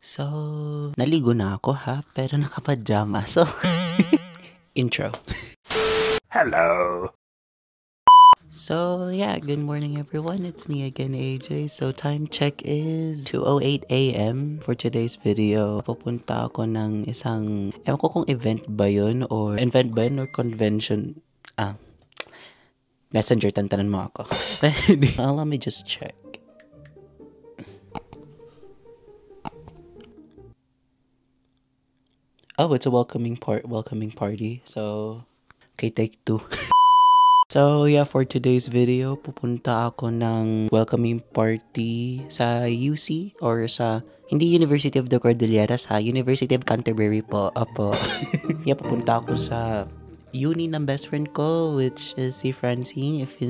So, naligo na ako ha, pero nakapajama. So, intro. Hello. So, yeah, good morning everyone. It's me again, AJ. So, time check is 2:08 a.m. for today's video. Pupunta ako ng isang, ewan ko kung event ba yun or convention. Messenger, tantanan mo ako. Let me just check. Oh, it's a welcoming party. So, okay, take 2. So, yeah, for today's video, pupunta ako ng welcoming party sa UC or sa, hindi University of the Cordilleras ha, University of Canterbury po. Apo. Yeah, pupunta ako sa uni ng best friend ko, which is si Francine. If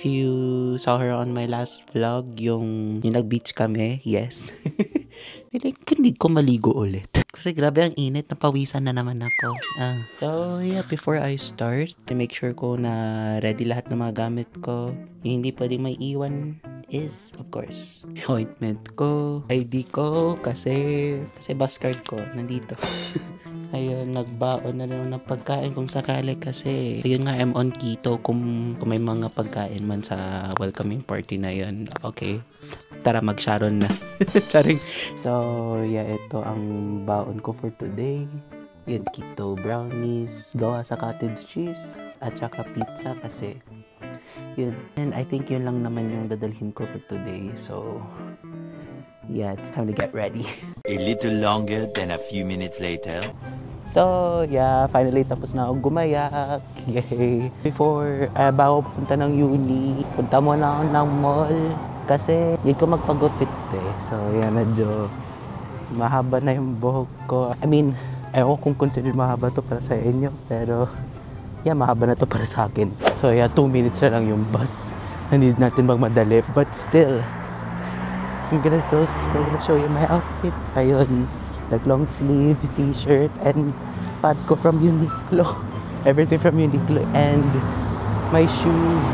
you saw her on my last vlog, yung nag-beach kami, yes. Kinig ko maligo ulit. Kasi grabe ang init, napawisan na naman ako. So yeah, before I start, to make sure ko na ready lahat ng mga gamit ko. Yung hindi pwedeng may iwan is, of course, ointment ko, ID ko, kasi bus card ko, nandito. Ayun, nagbaon na lang ng pagkain kung sakali kasi ayun nga, I'm on keto kung may mga pagkain man sa welcoming party na yun. Okay, tara mag-sharon na. Charing. So, yeah, ito ang baon ko for today. Yun, keto brownies, gawa sa cottage cheese, at saka pizza kasi yun. And I think yun lang naman yung dadalhin ko for today. So, yeah, it's time to get ready. A little longer than a few minutes later. So, yeah, finally tapos na ako gumayak. Yay! Before, bago pupunta ng uni, punta muna ako ng mall. Kasi, hindi ko magpagupit eh. So, yeah, medyo mahaba na yung buhok ko. I mean, ewan kung consider mahaba to para sa inyo. Pero, yeah, mahaba na to para sa akin. So, yeah, 2 minutes na lang yung bus. Need natin magmadali. But still, I'm still gonna show you my outfit. Ayun. Like long sleeve, t-shirt, and pants ko from Uniqlo. Everything from Uniqlo. And my shoes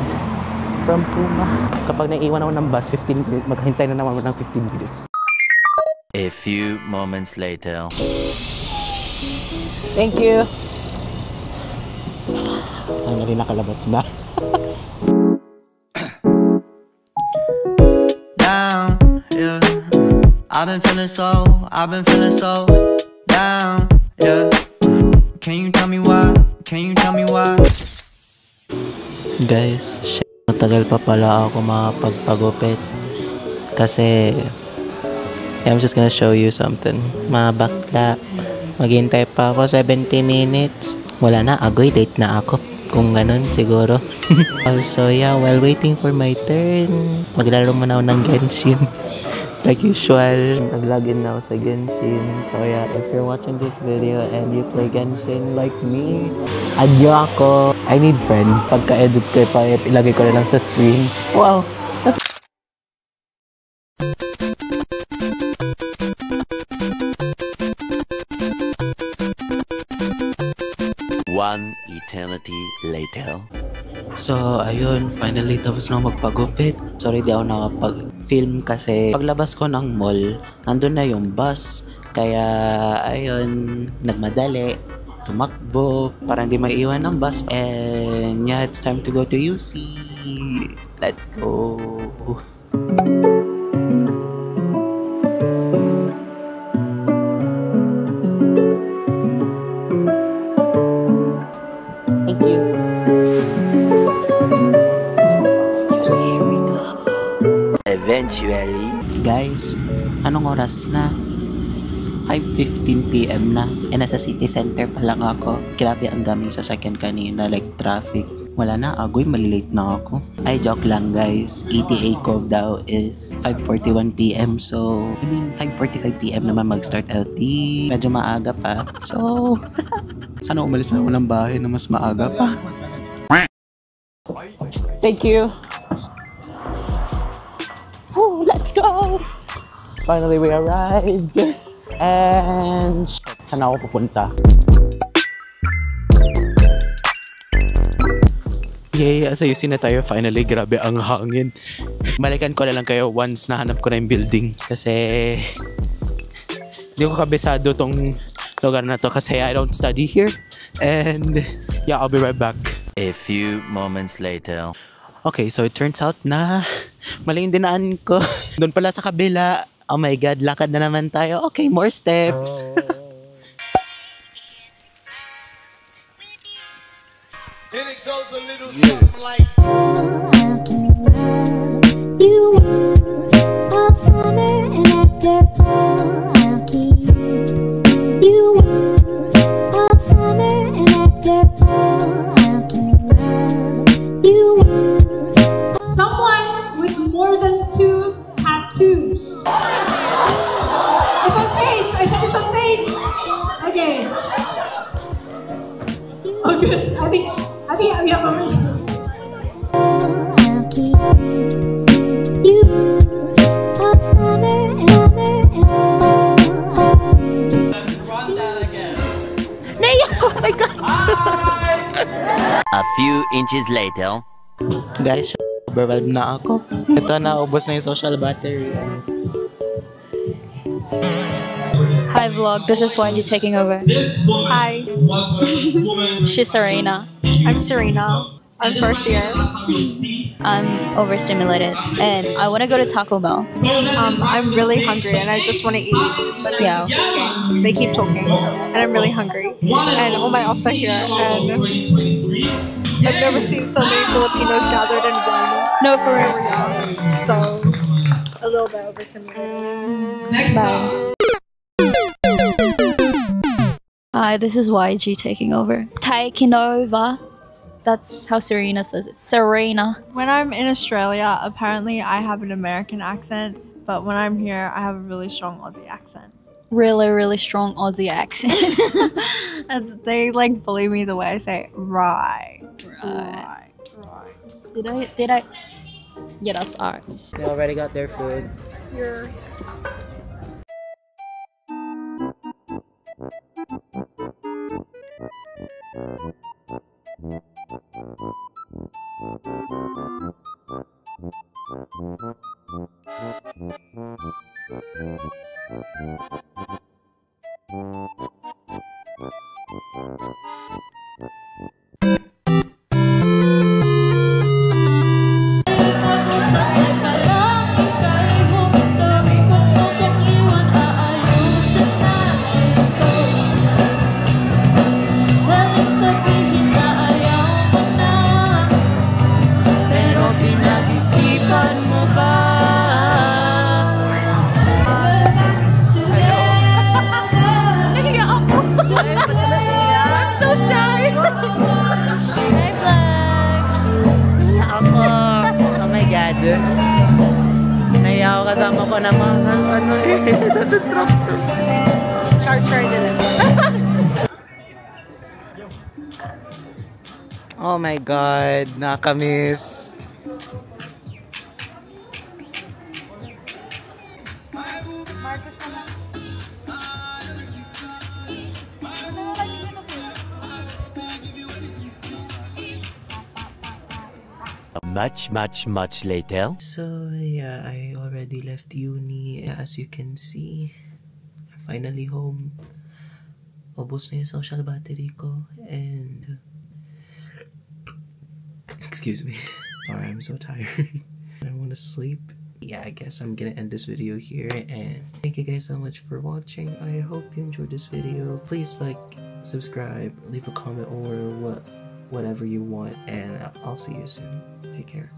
from Puma. Kapag naiwan ako ng bus, 15 minutes, maghintay na naman ng 15 minutes. A few moments later. Thank you! Finally nakalabas na. Down, yeah. I've been feeling so down, yeah. Can you tell me why? Guys, matagal pa pala ako makapagpagupit. Kasi, I'm just gonna show you something. Mga bakla, maghintay pa ako 70 minutes. Wala na, agoy, late na ako. Kung ganun, siguro. Also, yeah, while waiting for my turn, maglaro muna ako ng Genshin. Like usual, nag-login na ako sa Genshin. So yeah, if you're watching this video and you play Genshin like me, adyo ako. I need friends. Pagka-edit ko pa, ilagay ko na lang sa screen. Wow! One eternity later. So, ayun, finally tapos na magpagupit. Sorry, di ako nakapag-film kasi paglabas ko ng mall, nandun na yung bus. Kaya, ayun, nagmadali, tumakbo, para hindi maiwan ng bus. And yeah, it's time to go to UC. Let's go! Thank you! Eventually. Guys, anong oras na? 5:15 PM na. Nasa city center pa lang ako. Grabe ang daming sasakyan kanina, like traffic. Wala na, agoy, malilate na ako. Ay, joke lang guys. ETA ko daw is 5:41 PM. So, 5:45 PM naman mag-start LT. Medyo maaga pa. So, sana umalis na ako ng bahay na mas maaga pa. Thank you! Woo, let's go! Finally, we arrived. And saan ako pupunta? Yay, asayusin na tayo finally. Grabe ang hangin. Balikan ko na lang kayo once nahanap ko na yung building. Kasi hindi ko kabisado tong lugar na to kasi I don't study here. And yeah, I'll be right back. A few moments later. Okay, so it turns out na mali yung dinaan ko. Doon pala sa kabila. Oh my God, lakad na naman tayo. Okay, more steps. And it goes a little something like You all summer and after I'll keep you all summer and after I'll keep you. Someone with more than 2 tattoos. It's on stage. I said it's on stage. Okay. Oh, good. I think we have a minute. I'll keep you all summer and A few inches later. Guys, overwhelmed na ako. Ito na, ubos na yung social battery. Hi vlog, this is YG taking over. Hi, She's Serena. I'm Serena. I'm first year. I'm overstimulated and I want to go to Taco Bell. I'm really hungry and I just want to eat. But Yeah. they keep talking and I'm really hungry. And all my offs are here and I've never seen so many Filipinos gathered in one No, for real. area. So a little bit overstimulated. Bye. Hi, this is YG taking over. Taking over. That's how Serena says it. Serena. When I'm in Australia, apparently I have an American accent, but when I'm here, I have a really strong Aussie accent. Really, really strong Aussie accent. And they like bully me the way I say right. Right. Right. Did I? Yeah, that's ours. They already got their food. Yours. Naiya ako kasama ko na mga ano Oh my God, nakamiss. Much later. So yeah, I already left uni. As you can see, finally home. Ubos na yung social battery ko and excuse me. Sorry, I'm so tired. I want to sleep. Yeah, I guess I'm gonna end this video here and thank you guys so much for watching. I hope you enjoyed this video. Please like, subscribe, leave a comment or whatever you want, and I'll see you soon. Take care.